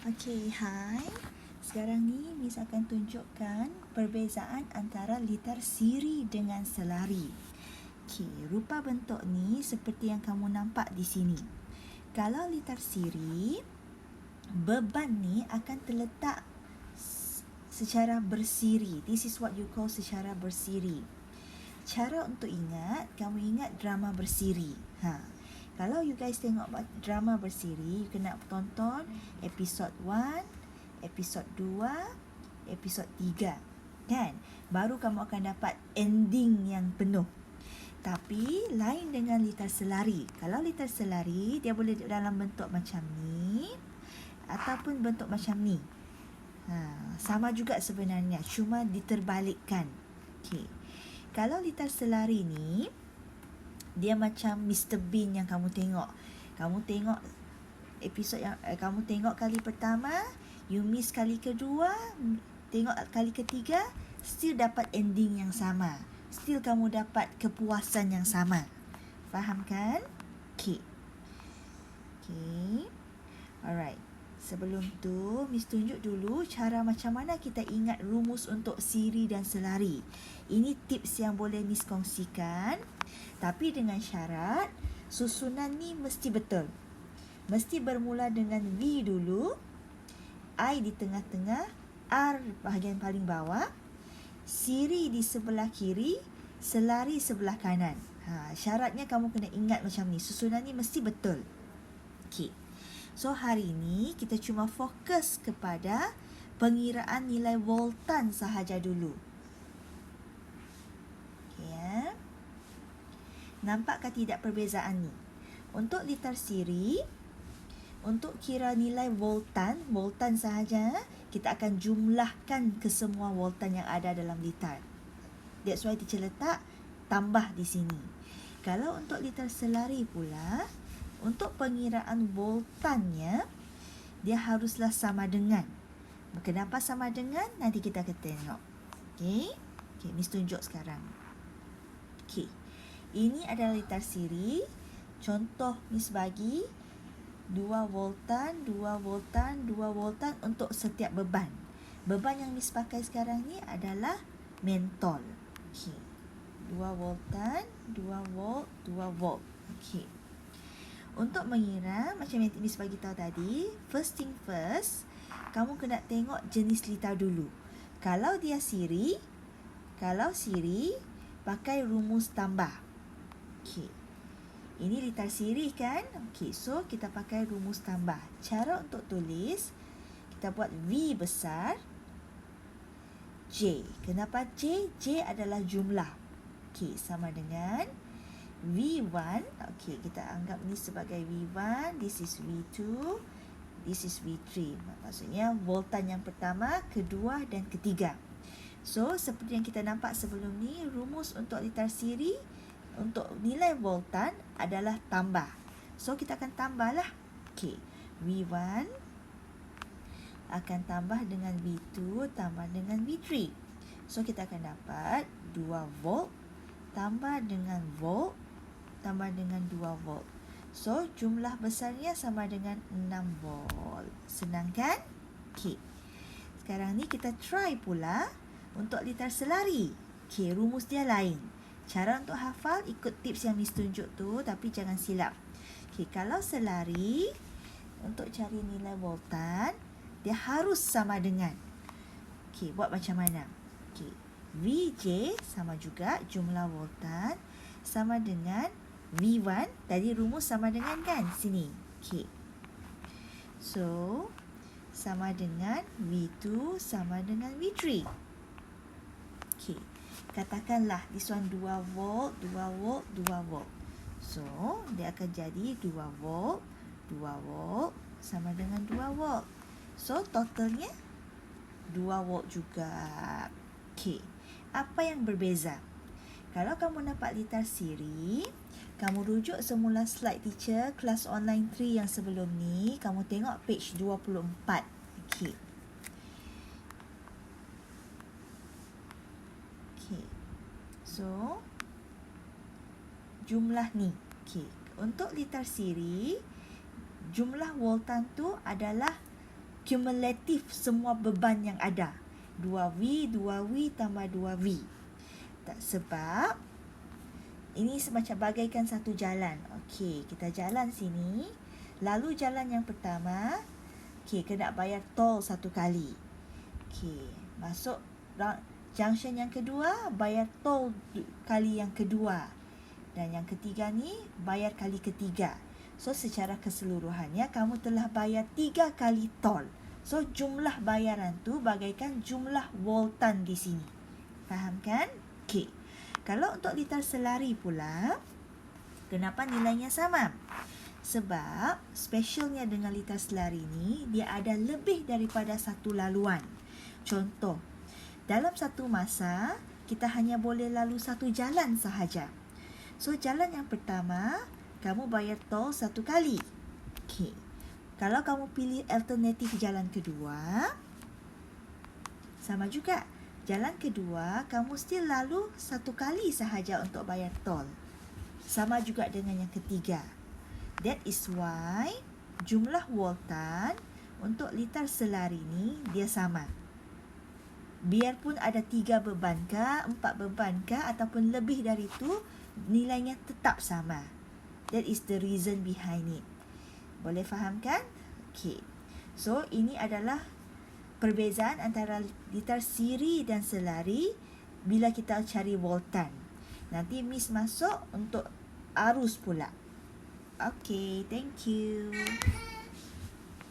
Okey, hai. Sekarang ni Miss akan tunjukkan perbezaan antara litar siri dengan selari. Okey, rupa bentuk ni seperti yang kamu nampak di sini. Kalau litar siri, beban ni akan terletak secara bersiri. This is what you call secara bersiri. Cara untuk ingat, kamu ingat drama bersiri. Kalau you guys tengok drama bersiri, you kena tonton episod 1, episod 2, episod 3. Kan? Baru kamu akan dapat ending yang penuh. Tapi lain dengan litar selari. Kalau litar selari, dia boleh dalam bentuk macam ni ataupun bentuk macam ni. Sama juga sebenarnya, cuma diterbalikkan. Okey. Kalau litar selari ni, dia macam Mr. Bean yang kamu tengok. Kamu tengok episod yang kamu tengok kali pertama, you miss kali kedua, tengok kali ketiga, still dapat ending yang sama. Still kamu dapat kepuasan yang sama. Faham kan? Okay. Alright. Sebelum tu, Miss tunjuk dulu cara macam mana kita ingat rumus untuk siri dan selari. Ini tips yang boleh Miss kongsikan. Tapi dengan syarat, susunan ni mesti betul. Mesti bermula dengan V dulu, I di tengah-tengah, R bahagian paling bawah, siri di sebelah kiri, selari sebelah kanan. Syaratnya kamu kena ingat macam ni. Susunan ni mesti betul. Okay. So hari ini kita cuma fokus kepada pengiraan nilai voltan sahaja dulu. Okay, ya. Nampakkah tidak perbezaan ni? Untuk litar siri, untuk kira nilai voltan sahaja, kita akan jumlahkan ke semua voltan yang ada dalam litar. That's why teacher letak tambah di sini. Kalau untuk litar selari pula, untuk pengiraan voltannya, dia haruslah sama dengan. Kenapa sama dengan? Nanti kita akan tengok. Okay, Miss tunjuk sekarang. Okay. Ini adalah litar siri. Contoh Miss bagi 2 voltan, 2 voltan, 2 voltan untuk setiap beban. Beban yang Miss pakai sekarang ni adalah mentol. Okey. 2 voltan, 2 volt, 2 volt. Okey. Untuk mengira, macam yang Miss bagi tahu tadi, first thing first, kamu kena tengok jenis litar dulu. Kalau dia siri, pakai rumus tambah. Okey. Ini litar siri kan? Okey, so kita pakai rumus tambah. Cara untuk tulis, kita buat V besar, J. Kenapa J? J adalah jumlah. Okey, sama dengan V1. Okey, kita anggap ni sebagai V1, this is V2, this is V3. Maksudnya voltan yang pertama, kedua dan ketiga. So, seperti yang kita nampak sebelum ni, rumus untuk litar siri untuk nilai voltan adalah tambah. So, kita akan tambahlah. Okey, V1 akan tambah dengan V2 tambah dengan V3. So, kita akan dapat 2 volt tambah dengan volt tambah dengan 2 volt. So, jumlah besarnya sama dengan 6 volt. Senang kan? Okey. Sekarang ni kita try pula untuk litar selari. Okey, rumus dia lain. Cara untuk hafal, ikut tips yang Miss tunjuk tu, tapi jangan silap. Okey, kalau selari, untuk cari nilai voltan, dia harus sama dengan. Okey, buat macam mana? Okey, VJ sama juga jumlah voltan, sama dengan V1. Tadi rumus sama dengan kan? Sini. Okey. So, sama dengan V2 sama dengan V3. Okey. Katakanlah this one 2 volt, 2 volt, 2 volt. So, dia akan jadi 2 volt, 2 volt sama dengan 2 volt. So, totalnya 2 volt juga. Okey. Apa yang berbeza? Kalau kamu nampak litar siri, kamu rujuk semula slide teacher kelas online 3 yang sebelum ni, kamu tengok page 24. Okey. So, jumlah ni. Untuk litar siri, jumlah voltan tu adalah kumulatif semua beban yang ada. 2V, 2V tambah 2V. Sebab ini semacam bagaikan satu jalan. Okey, kita jalan sini. Lalu jalan yang pertama, kena bayar tol satu kali. Masuk junction yang kedua, bayar tol kali yang kedua. Dan yang ketiga ni, bayar kali ketiga. So, secara keseluruhannya, kamu telah bayar 3 kali tol. So, jumlah bayaran tu bagaikan jumlah voltan di sini. Faham kan? Okey. Kalau untuk liter selari pula, kenapa nilainya sama? Sebab specialnya dengan liter selari ni, dia ada lebih daripada satu laluan. Contoh, dalam satu masa, kita hanya boleh lalu satu jalan sahaja. So, jalan yang pertama, kamu bayar tol satu kali. Okey. Kalau kamu pilih alternatif jalan kedua, sama juga. Jalan kedua, kamu still lalu satu kali sahaja untuk bayar tol. Sama juga dengan yang ketiga. That is why jumlah voltan untuk liter selari ni dia sama. Biarpun ada 3 beban ke, 4 beban ke ataupun lebih dari itu, nilainya tetap sama. That is the reason behind it. Boleh faham kan? Okay. So, ini adalah perbezaan antara liter siri dan selari bila kita cari voltan. Nanti Miss masuk untuk arus pula. Okay, thank you.